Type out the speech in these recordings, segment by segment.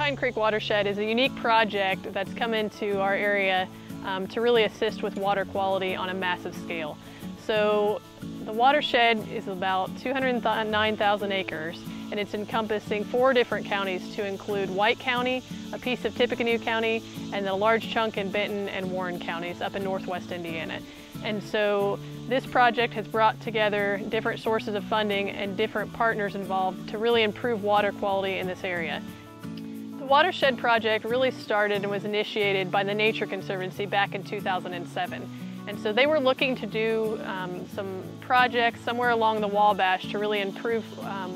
Pine Creek Watershed is a unique project that's come into our area to really assist with water quality on a massive scale. So the watershed is about 209,000 acres, and it's encompassing 4 different counties to include White County, a piece of Tippecanoe County, and a large chunk in Benton and Warren counties up in northwest Indiana. And so this project has brought together different sources of funding and different partners involved to really improve water quality in this area. The Watershed project really started and was initiated by the Nature Conservancy back in 2007. And so they were looking to do some projects somewhere along the Wabash to really improve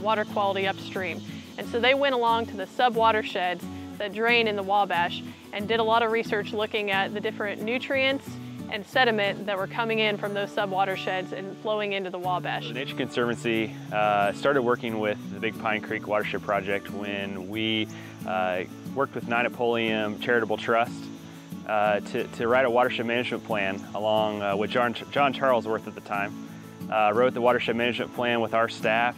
water quality upstream. And so they went along to the sub-watersheds that drain in the Wabash and did a lot of research looking at the different nutrients and sediment that were coming in from those sub-watersheds and flowing into the Wabash. The Nature Conservancy started working with the Big Pine Creek Watershed Project when we worked with Napoleon Charitable Trust to write a watershed management plan along with John Charlesworth at the time. Wrote the watershed management plan with our staff,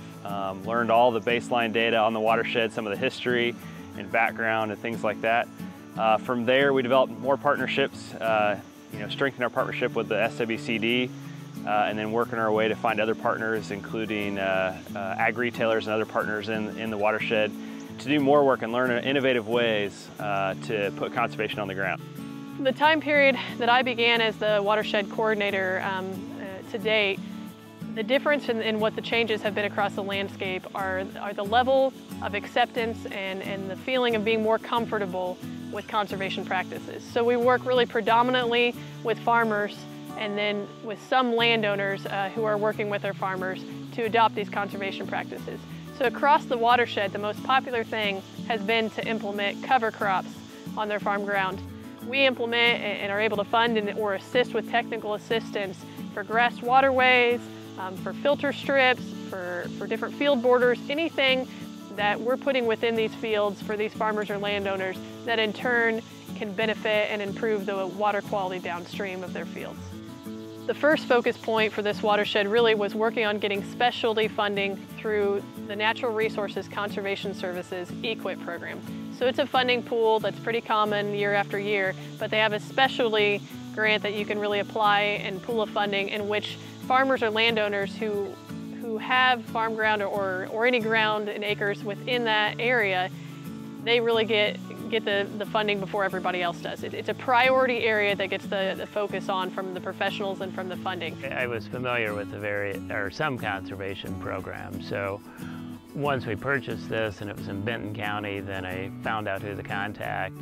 learned all the baseline data on the watershed, some of the history and background and things like that. From there, we developed more partnerships, strengthened our partnership with the SWCD, and then working our way to find other partners, including ag retailers and other partners in the watershed, to do more work and learn innovative ways to put conservation on the ground. The time period that I began as the watershed coordinator to date, the difference in what the changes have been across the landscape are the level of acceptance and the feeling of being more comfortable with conservation practices. So we work really predominantly with farmers and then with some landowners who are working with their farmers to adopt these conservation practices. So across the watershed, the most popular thing has been to implement cover crops on their farm ground. We implement and are able to fund or assist with technical assistance for grassed waterways, for filter strips, for different field borders, anything that we're putting within these fields for these farmers or landowners that in turn can benefit and improve the water quality downstream of their fields. The first focus point for this watershed really was working on getting specialty funding through the Natural Resources Conservation Services EQIP program. So it's a funding pool that's pretty common year after year, but they have a specialty grant that you can really apply and pool of funding in which farmers or landowners who have farm ground or any ground in acres within that area, they really get the funding before everybody else does. It's a priority area that gets the focus on from the professionals and from the funding. I was familiar with some conservation programs, so once we purchased this and it was in Benton County, then I found out who the contact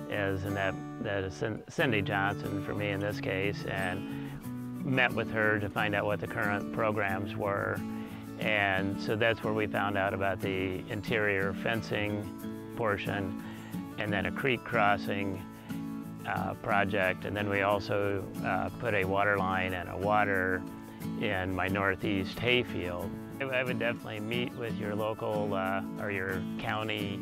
is, and that is Cindy Johnson for me in this case, and met with her to find out what the current programs were. And so that's where we found out about the interior fencing portion, and then a creek crossing project. And then we also put a water line and a water in my northeast hayfield. I would definitely meet with your local or your county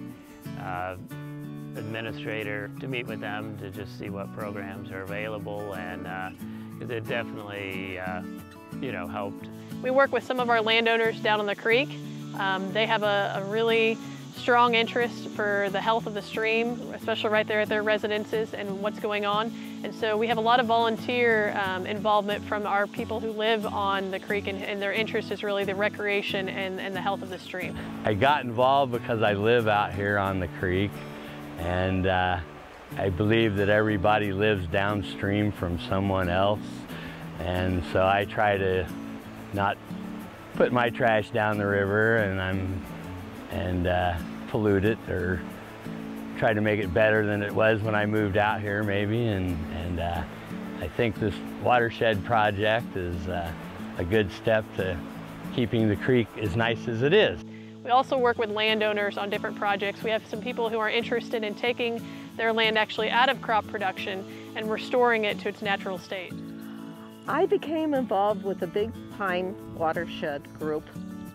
administrator to meet with them to just see what programs are available, and it definitely helped. We work with some of our landowners down on the creek. They have a really strong interest for the health of the stream, especially right there at their residences and what's going on. And so we have a lot of volunteer involvement from our people who live on the creek, and their interest is really the recreation and the health of the stream. I got involved because I live out here on the creek, and I believe that everybody lives downstream from someone else, and so I try to not put my trash down the river and pollute it, or try to make it better than it was when I moved out here maybe, and I think this watershed project is a good step to keeping the creek as nice as it is. We also work with landowners on different projects. We have some people who are interested in taking their land actually out of crop production and restoring it to its natural state. I became involved with the Big Pine Watershed group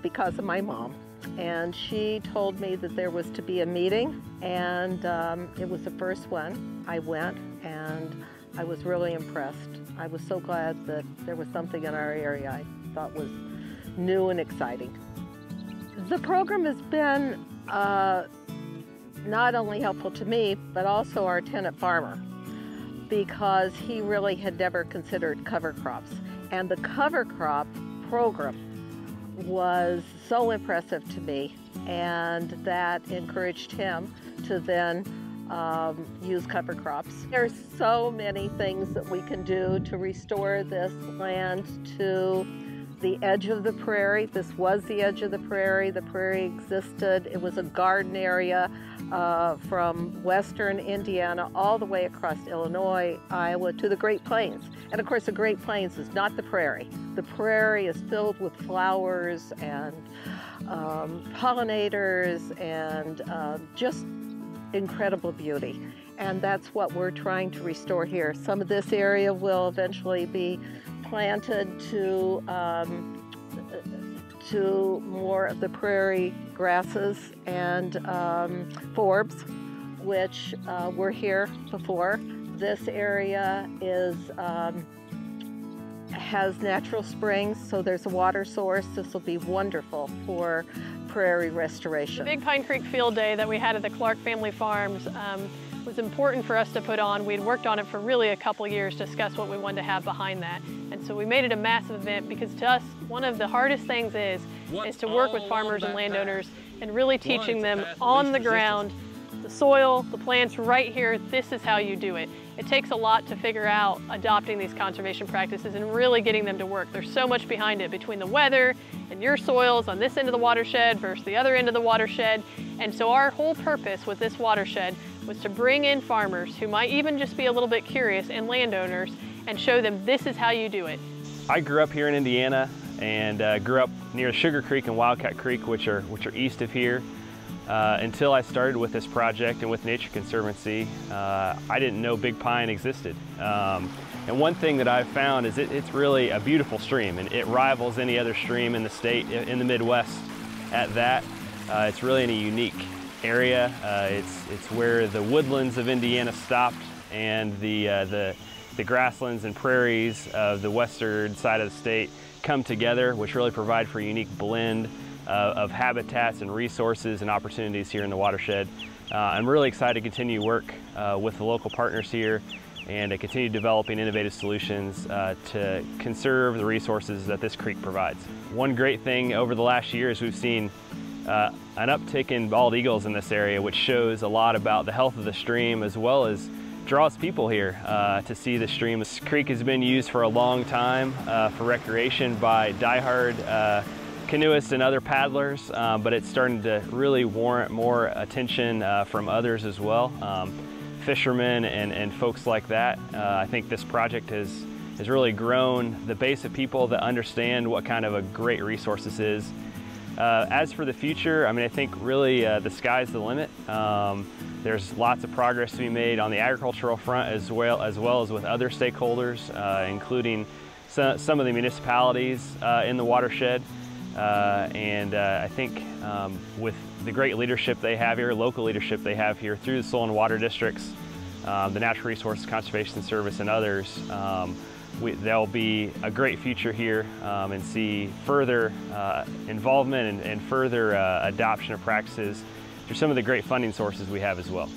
because of my mom. And she told me that there was to be a meeting, and it was the first one. I went, and I was really impressed. I was so glad that there was something in our area I thought was new and exciting. The program has been not only helpful to me, but also our tenant farmer, because he really had never considered cover crops. And the cover crop program was so impressive to me, and that encouraged him to then use cover crops. There's so many things that we can do to restore this land to the edge of the prairie. This was the edge of the prairie. The prairie existed. It was a garden area from western Indiana all the way across Illinois, Iowa, to the Great Plains. And of course, the Great Plains is not the prairie. The prairie is filled with flowers and pollinators and just incredible beauty. And that's what we're trying to restore here. Some of this area will eventually be planted to more of the prairie grasses and forbs, which were here before. This area has natural springs, so there's a water source. This will be wonderful for prairie restoration. The Big Pine Creek Field Day that we had at the Clark Family Farms was important for us to put on. We'd worked on it for really a couple years to discuss what we wanted to have behind that. And so we made it a massive event, because to us, one of the hardest things is to work with farmers and landowners and really teaching them on the ground, the soil, the plants right here, this is how you do it. It takes a lot to figure out adopting these conservation practices and really getting them to work. There's so much behind it, between the weather and your soils on this end of the watershed versus the other end of the watershed. And so our whole purpose with this watershed was to bring in farmers who might even just be a little bit curious, and landowners, and show them this is how you do it. I grew up here in Indiana and grew up near Sugar Creek and Wildcat Creek, which are east of here. Until I started with this project and with Nature Conservancy, I didn't know Big Pine existed. And one thing that I've found is it's really a beautiful stream, and it rivals any other stream in the state, in the Midwest at that. It's really in a unique area. It's where the woodlands of Indiana stopped, and the grasslands and prairies of the western side of the state come together, which really provide for a unique blend of habitats and resources and opportunities here in the watershed. I'm really excited to continue work with the local partners here and to continue developing innovative solutions to conserve the resources that this creek provides. One great thing over the last year is we've seen an uptick in bald eagles in this area, which shows a lot about the health of the stream, as well as draws people here to see the stream. This creek has been used for a long time for recreation by diehard canoeists and other paddlers, but it's starting to really warrant more attention from others as well, fishermen and folks like that. I think this project has really grown the base of people that understand what kind of a great resource this is. As for the future, I mean, I think really the sky's the limit. There's lots of progress to be made on the agricultural front as well as with other stakeholders, including some of the municipalities in the watershed. I think with the great leadership they have here, local leadership they have here through the soil and water districts, the Natural Resources Conservation Service and others, there'll be a great future here and see further involvement and further adoption of practices through some of the great funding sources we have as well.